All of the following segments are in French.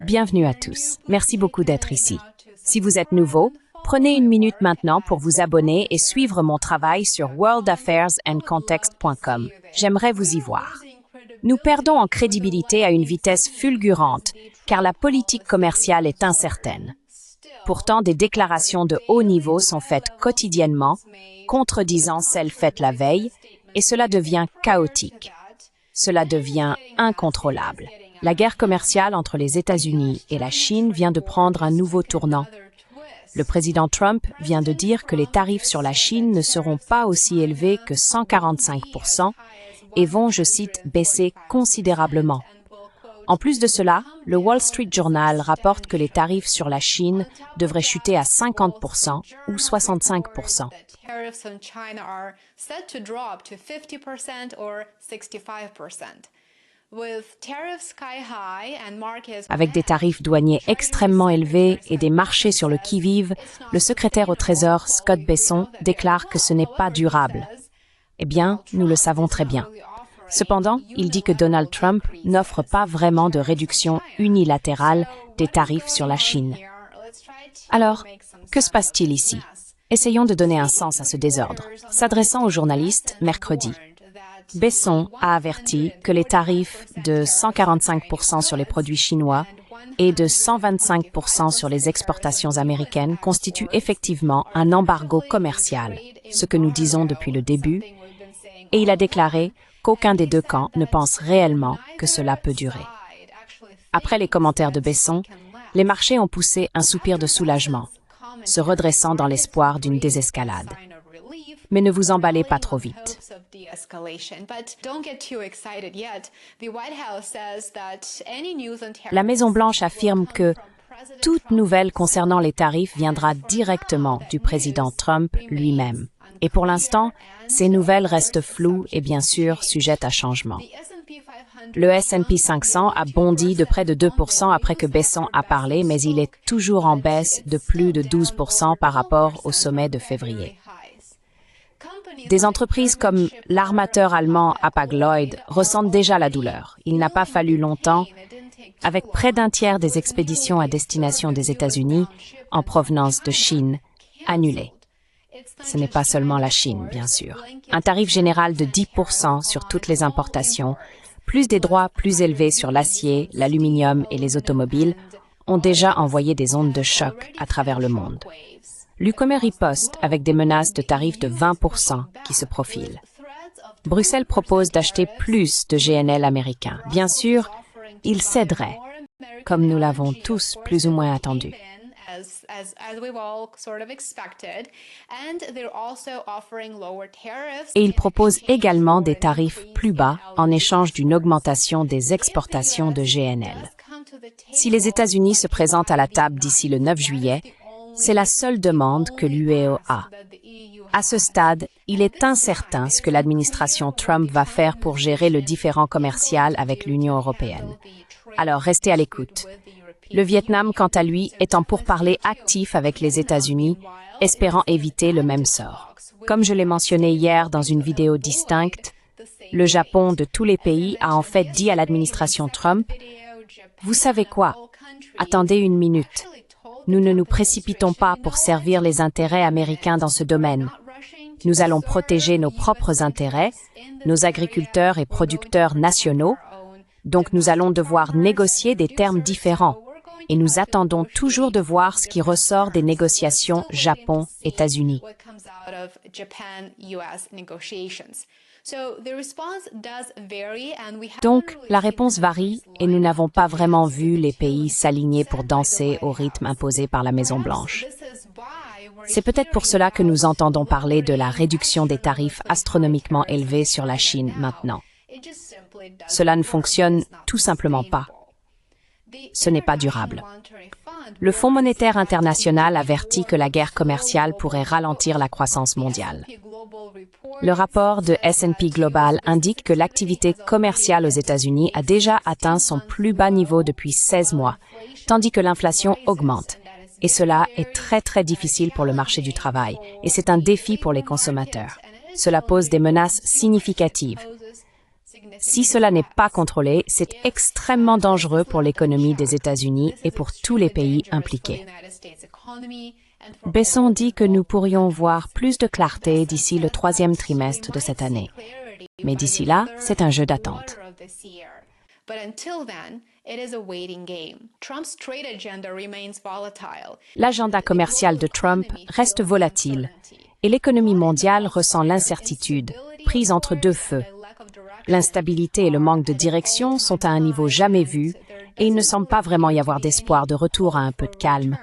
Bienvenue à tous. Merci beaucoup d'être ici. Si vous êtes nouveau, prenez une minute maintenant pour vous abonner et suivre mon travail sur worldaffairsandcontext.com. J'aimerais vous y voir. Nous perdons en crédibilité à une vitesse fulgurante, car la politique commerciale est incertaine. Pourtant, des déclarations de haut niveau sont faites quotidiennement, contredisant celles faites la veille, et cela devient chaotique. Cela devient incontrôlable. La guerre commerciale entre les États-Unis et la Chine vient de prendre un nouveau tournant. Le président Trump vient de dire que les tarifs sur la Chine ne seront pas aussi élevés que 145% et vont, je cite, baisser considérablement. En plus de cela, le Wall Street Journal rapporte que les tarifs sur la Chine devraient chuter à 50% ou 65%. Avec des tarifs douaniers extrêmement élevés et des marchés sur le qui-vive, le secrétaire au Trésor, Scott Bessent, déclare que ce n'est pas durable. Eh bien, nous le savons très bien. Cependant, il dit que Donald Trump n'offre pas vraiment de réduction unilatérale des tarifs sur la Chine. Alors, que se passe-t-il ici? Essayons de donner un sens à ce désordre. S'adressant aux journalistes mercredi, Bessent a averti que les tarifs de 145% sur les produits chinois et de 125% sur les exportations américaines constituent effectivement un embargo commercial, ce que nous disons depuis le début, et il a déclaré qu'aucun des deux camps ne pense réellement que cela peut durer. Après les commentaires de Bessent, les marchés ont poussé un soupir de soulagement, se redressant dans l'espoir d'une désescalade. Mais ne vous emballez pas trop vite. La Maison-Blanche affirme que toute nouvelle concernant les tarifs viendra directement du président Trump lui-même. Et pour l'instant, ces nouvelles restent floues et bien sûr sujettes à changement. Le S&P 500 a bondi de près de 2% après que Bessent a parlé, mais il est toujours en baisse de plus de 12% par rapport au sommet de février. Des entreprises comme l'armateur allemand Hapag-Lloyd ressentent déjà la douleur. Il n'a pas fallu longtemps, avec près d'un tiers des expéditions à destination des États-Unis en provenance de Chine annulées. Ce n'est pas seulement la Chine, bien sûr. Un tarif général de 10% sur toutes les importations, plus des droits plus élevés sur l'acier, l'aluminium et les automobiles, ont déjà envoyé des ondes de choc à travers le monde. L'Ucomer riposte avec des menaces de tarifs de 20% qui se profilent. Bruxelles propose d'acheter plus de GNL américains. Bien sûr, il céderait, comme nous l'avons tous plus ou moins attendu. Et il propose également des tarifs plus bas en échange d'une augmentation des exportations de GNL. Si les États-Unis se présentent à la table d'ici le 9 juillet, c'est la seule demande que l'UE a. À ce stade, il est incertain ce que l'administration Trump va faire pour gérer le différend commercial avec l'Union européenne. Alors, restez à l'écoute. Le Vietnam, quant à lui, est en pourparlers actifs avec les États-Unis, espérant éviter le même sort. Comme je l'ai mentionné hier dans une vidéo distincte, le Japon de tous les pays a en fait dit à l'administration Trump « Vous savez quoi? Attendez une minute. Nous ne nous précipitons pas pour servir les intérêts américains dans ce domaine. Nous allons protéger nos propres intérêts, nos agriculteurs et producteurs nationaux, donc nous allons devoir négocier des termes différents. Et nous attendons toujours de voir ce qui ressort des négociations Japon-États-Unis. » Donc, la réponse varie et nous n'avons pas vraiment vu les pays s'aligner pour danser au rythme imposé par la Maison-Blanche. C'est peut-être pour cela que nous entendons parler de la réduction des tarifs astronomiquement élevés sur la Chine maintenant. Cela ne fonctionne tout simplement pas. Ce n'est pas durable. Le Fonds monétaire international avertit que la guerre commerciale pourrait ralentir la croissance mondiale. Le rapport de S&P Global indique que l'activité commerciale aux États-Unis a déjà atteint son plus bas niveau depuis 16 mois, tandis que l'inflation augmente. Et cela est très difficile pour le marché du travail, et c'est un défi pour les consommateurs. Cela pose des menaces significatives. Si cela n'est pas contrôlé, c'est extrêmement dangereux pour l'économie des États-Unis et pour tous les pays impliqués. Besson dit que nous pourrions voir plus de clarté d'ici le troisième trimestre de cette année. Mais d'ici là, c'est un jeu d'attente. L'agenda commercial de Trump reste volatile et l'économie mondiale ressent l'incertitude, prise entre deux feux. L'instabilité et le manque de direction sont à un niveau jamais vu et il ne semble pas vraiment y avoir d'espoir de retour à un peu de calme.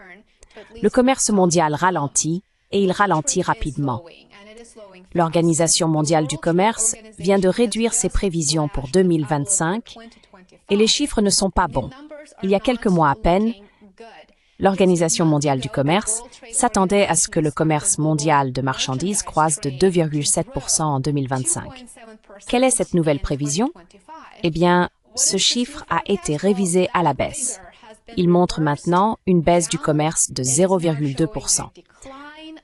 Le commerce mondial ralentit et il ralentit rapidement. L'Organisation mondiale du commerce vient de réduire ses prévisions pour 2025 et les chiffres ne sont pas bons. Il y a quelques mois à peine, l'Organisation mondiale du commerce s'attendait à ce que le commerce mondial de marchandises croisse de 2,7% en 2025. Quelle est cette nouvelle prévision? Eh bien, ce chiffre a été révisé à la baisse. Il montre maintenant une baisse du commerce de 0,2%.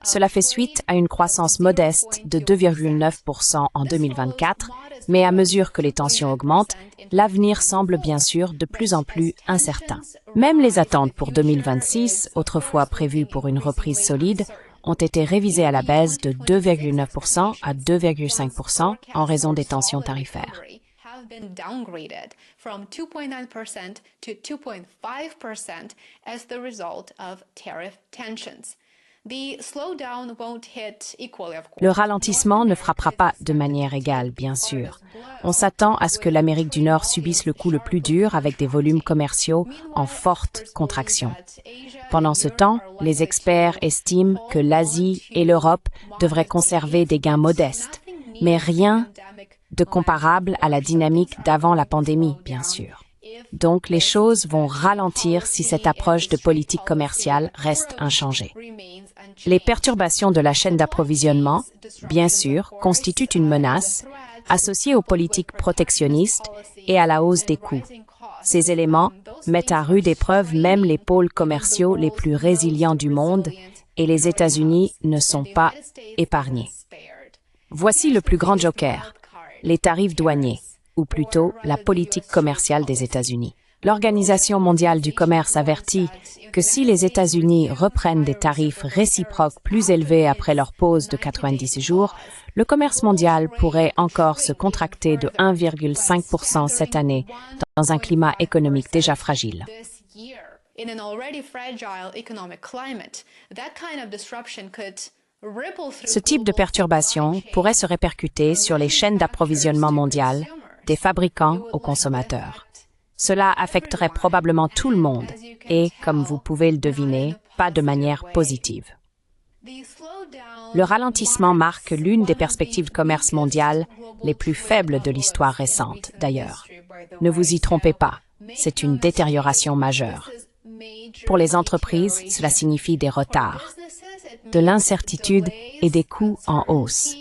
Cela fait suite à une croissance modeste de 2,9% en 2024, mais à mesure que les tensions augmentent, l'avenir semble bien sûr de plus en plus incertain. Même les attentes pour 2026, autrefois prévues pour une reprise solide, ont été révisées à la baisse de 2,9% à 2,5% en raison des tensions tarifaires. Le ralentissement ne frappera pas de manière égale, bien sûr. On s'attend à ce que l'Amérique du Nord subisse le coup le plus dur avec des volumes commerciaux en forte contraction. Pendant ce temps, les experts estiment que l'Asie et l'Europe devraient conserver des gains modestes, mais rien de comparable à la dynamique d'avant la pandémie, bien sûr. Donc, les choses vont ralentir si cette approche de politique commerciale reste inchangée. Les perturbations de la chaîne d'approvisionnement, bien sûr, constituent une menace associée aux politiques protectionnistes et à la hausse des coûts. Ces éléments mettent à rude épreuve même les pôles commerciaux les plus résilients du monde et les États-Unis ne sont pas épargnés. Voici le plus grand joker, les tarifs douaniers, ou plutôt la politique commerciale des États-Unis. L'Organisation mondiale du commerce avertit que si les États-Unis reprennent des tarifs réciproques plus élevés après leur pause de 90 jours, le commerce mondial pourrait encore se contracter de 1,5% cette année dans un climat économique déjà fragile. Ce type de perturbation pourrait se répercuter sur les chaînes d'approvisionnement mondiales, des fabricants aux consommateurs. Cela affecterait probablement tout le monde et, comme vous pouvez le deviner, pas de manière positive. Le ralentissement marque l'une des perspectives de commerce mondial les plus faibles de l'histoire récente, d'ailleurs. Ne vous y trompez pas, c'est une détérioration majeure. Pour les entreprises, cela signifie des retards, de l'incertitude et des coûts en hausse.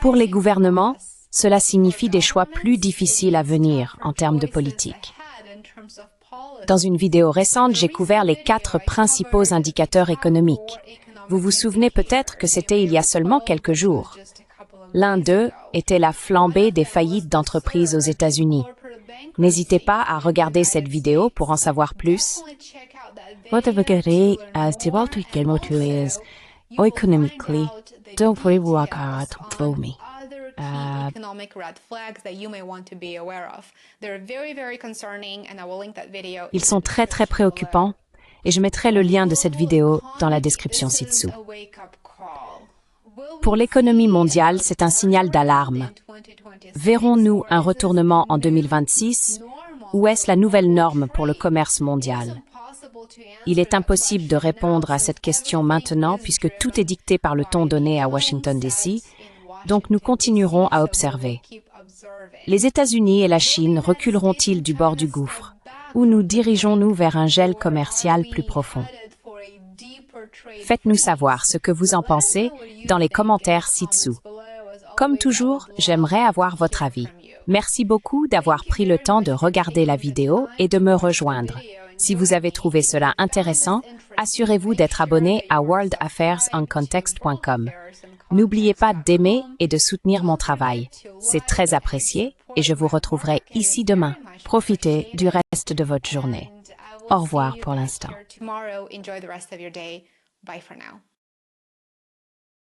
Pour les gouvernements, cela signifie des choix plus difficiles à venir en termes de politique. Dans une vidéo récente, j'ai couvert les 4 principaux indicateurs économiques. Vous vous souvenez peut-être que c'était il y a seulement quelques jours. L'un d'eux était la flambée des faillites d'entreprises aux États-Unis. N'hésitez pas à regarder cette vidéo pour en savoir plus. Economically, don't really work hard for me. Ils sont très préoccupants et je mettrai le lien de cette vidéo dans la description ci-dessous. Pour l'économie mondiale, c'est un signal d'alarme. Verrons-nous un retournement en 2026 ou est-ce la nouvelle norme pour le commerce mondial? Il est impossible de répondre à cette question maintenant puisque tout est dicté par le ton donné à Washington DC, donc nous continuerons à observer. Les États-Unis et la Chine reculeront-ils du bord du gouffre ou nous dirigeons-nous vers un gel commercial plus profond? Faites-nous savoir ce que vous en pensez dans les commentaires ci-dessous. Comme toujours, j'aimerais avoir votre avis. Merci beaucoup d'avoir pris le temps de regarder la vidéo et de me rejoindre. Si vous avez trouvé cela intéressant, assurez-vous d'être abonné à worldaffairsuncontext.com. N'oubliez pas d'aimer et de soutenir mon travail. C'est très apprécié et je vous retrouverai ici demain. Profitez du reste de votre journée. Au revoir pour l'instant. Bye for now.